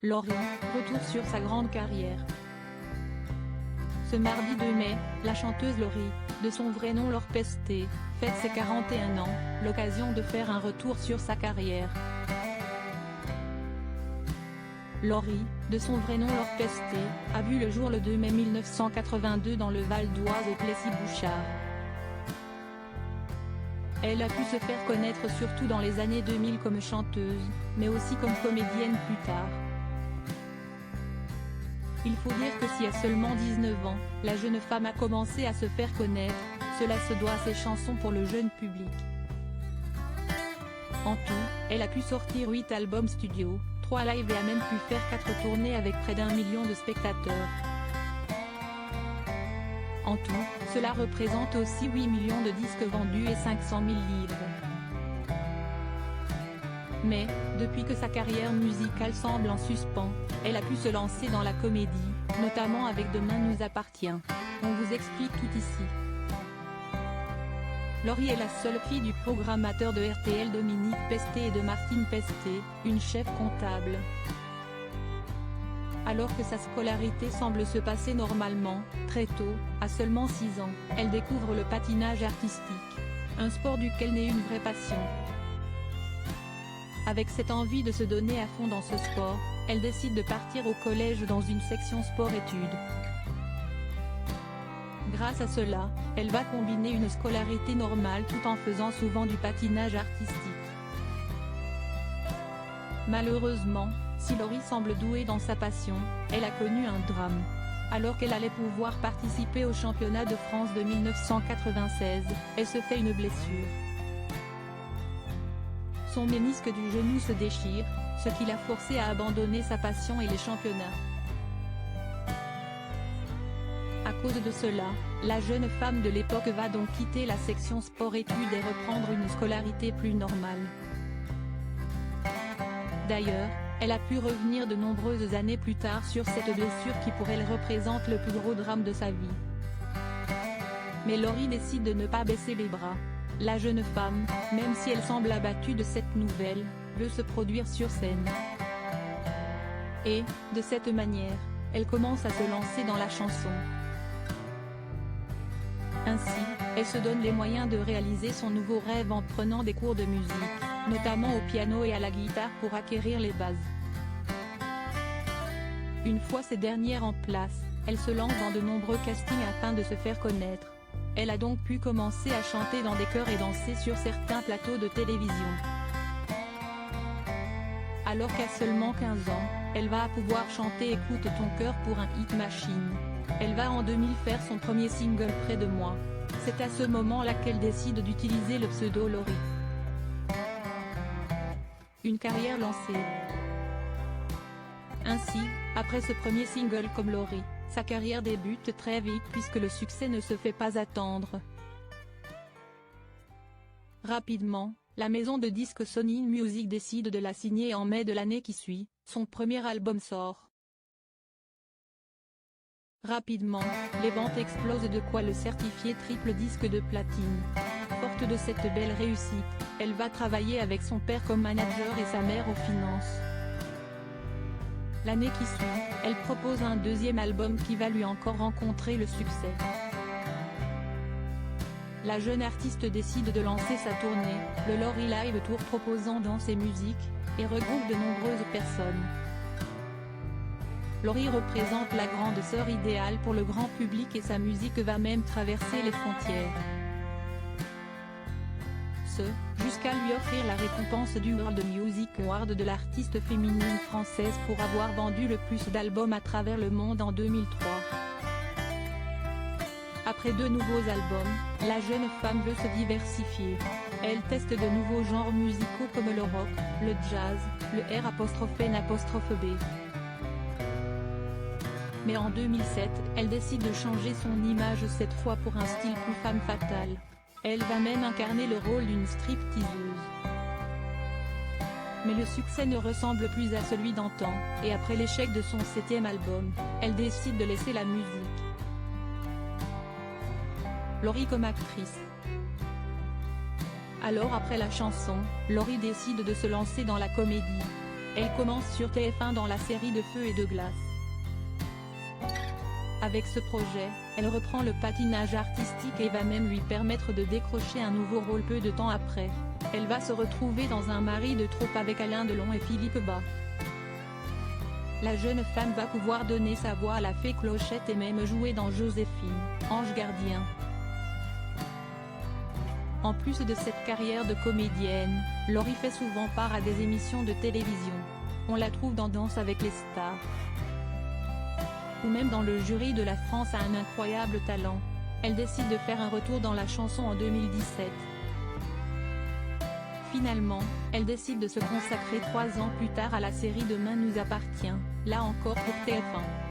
Laurie, retour sur sa grande carrière. Ce mardi 2 mai, la chanteuse Laurie, de son vrai nom Laure Pesté, fête ses 41 ans, l'occasion de faire un retour sur sa carrière. Laurie, de son vrai nom Laure Pesté, a vu le jour le 2 mai 1982 dans le Val d'Oise au Plessis-Bouchard. Elle a pu se faire connaître surtout dans les années 2000 comme chanteuse, mais aussi comme comédienne plus tard. Il faut dire que si à seulement 19 ans, la jeune femme a commencé à se faire connaître, cela se doit à ses chansons pour le jeune public. En tout, elle a pu sortir 8 albums studio, 3 lives et a même pu faire 4 tournées avec près d'1 million de spectateurs. En tout, cela représente aussi 8 millions de disques vendus et 500 000 livres. Mais, depuis que sa carrière musicale semble en suspens, elle a pu se lancer dans la comédie, notamment avec Demain nous appartient. On vous explique tout ici. Laurie est la seule fille du programmateur de RTL Dominique Pesté et de Martine Pesté, une chef comptable. Alors que sa scolarité semble se passer normalement, très tôt, à seulement 6 ans, elle découvre le patinage artistique, un sport duquel naît une vraie passion. Avec cette envie de se donner à fond dans ce sport, elle décide de partir au collège dans une section sport-études. Grâce à cela, elle va combiner une scolarité normale tout en faisant souvent du patinage artistique. Malheureusement, si Laurie semble douée dans sa passion, elle a connu un drame. Alors qu'elle allait pouvoir participer au championnat de France de 1996, elle se fait une blessure. Son ménisque du genou se déchire, ce qui l'a forcée à abandonner sa passion et les championnats. À cause de cela, la jeune femme de l'époque va donc quitter la section sport-études et reprendre une scolarité plus normale. D'ailleurs, elle a pu revenir de nombreuses années plus tard sur cette blessure qui pour elle représente le plus gros drame de sa vie. Mais Laurie décide de ne pas baisser les bras. La jeune femme, même si elle semble abattue de cette nouvelle, veut se produire sur scène. Et, de cette manière, elle commence à se lancer dans la chanson. Ainsi, elle se donne les moyens de réaliser son nouveau rêve en prenant des cours de musique, notamment au piano et à la guitare pour acquérir les bases. Une fois ces dernières en place, elle se lance dans de nombreux castings afin de se faire connaître. Elle a donc pu commencer à chanter dans des chœurs et danser sur certains plateaux de télévision. Alors qu'à seulement 15 ans, elle va pouvoir chanter Écoute ton cœur pour un hit machine. Elle va en 2000 faire son premier single Près de moi. C'est à ce moment-là qu'elle décide d'utiliser le pseudo Laurie. Une carrière lancée. Ainsi, après ce premier single comme Laurie, sa carrière débute très vite puisque le succès ne se fait pas attendre. Rapidement, la maison de disques Sony Music décide de la signer et en mai de l'année qui suit, son premier album sort. Rapidement, les ventes explosent de quoi le certifier triple disque de platine. Forte de cette belle réussite, elle va travailler avec son père comme manager et sa mère aux finances. L'année qui suit, elle propose un deuxième album qui va lui encore rencontrer le succès. La jeune artiste décide de lancer sa tournée, le Laurie Live Tour proposant danse et musique, et regroupe de nombreuses personnes. Laurie représente la grande sœur idéale pour le grand public et sa musique va même traverser les frontières. Jusqu'à lui offrir la récompense du World Music Award de l'artiste féminine française pour avoir vendu le plus d'albums à travers le monde en 2003. Après 2 nouveaux albums, la jeune femme veut se diversifier. Elle teste de nouveaux genres musicaux comme le rock, le jazz, le R''N''B. Mais en 2007, elle décide de changer son image cette fois pour un style plus femme fatale. Elle va même incarner le rôle d'une stripteaseuse. Mais le succès ne ressemble plus à celui d'antan, et après l'échec de son 7e album, elle décide de laisser la musique. Laurie comme actrice. Alors après la chanson, Laurie décide de se lancer dans la comédie. Elle commence sur TF1 dans la série de Feu et de glace. Avec ce projet, elle reprend le patinage artistique et va même lui permettre de décrocher un nouveau rôle peu de temps après. Elle va se retrouver dans Un mari de trop avec Alain Delon et Philippe Bas. La jeune femme va pouvoir donner sa voix à la fée Clochette et même jouer dans Joséphine, Ange gardien. En plus de cette carrière de comédienne, Laurie fait souvent part à des émissions de télévision. On la trouve dans Danse avec les stars, ou même dans le jury de La France a un incroyable talent. Elle décide de faire un retour dans la chanson en 2017. Finalement, elle décide de se consacrer 3 ans plus tard à la série Demain nous appartient, là encore pour TF1.